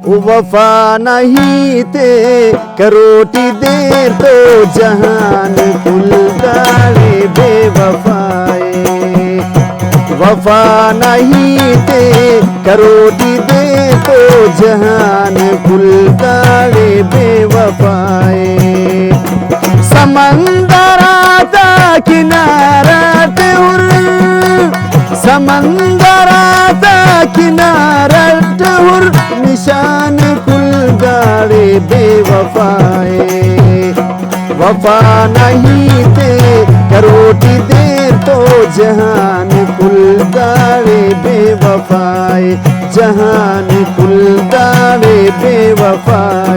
वफा नहीं थे करोटी देर तो जहान खुल डाले बेवफाए। वफा नहीं थे करोटी देर तो जहान खुल डाले बेवफाए। समंदराता किनारा टहुर समंदराता किनारा टहुर निशान खुल गाड़े बेवफाए। वफा नहीं थे करोटी देर तो जहान खुल गाड़े बेवफाए। जहान खुल गाड़े बेवफाए।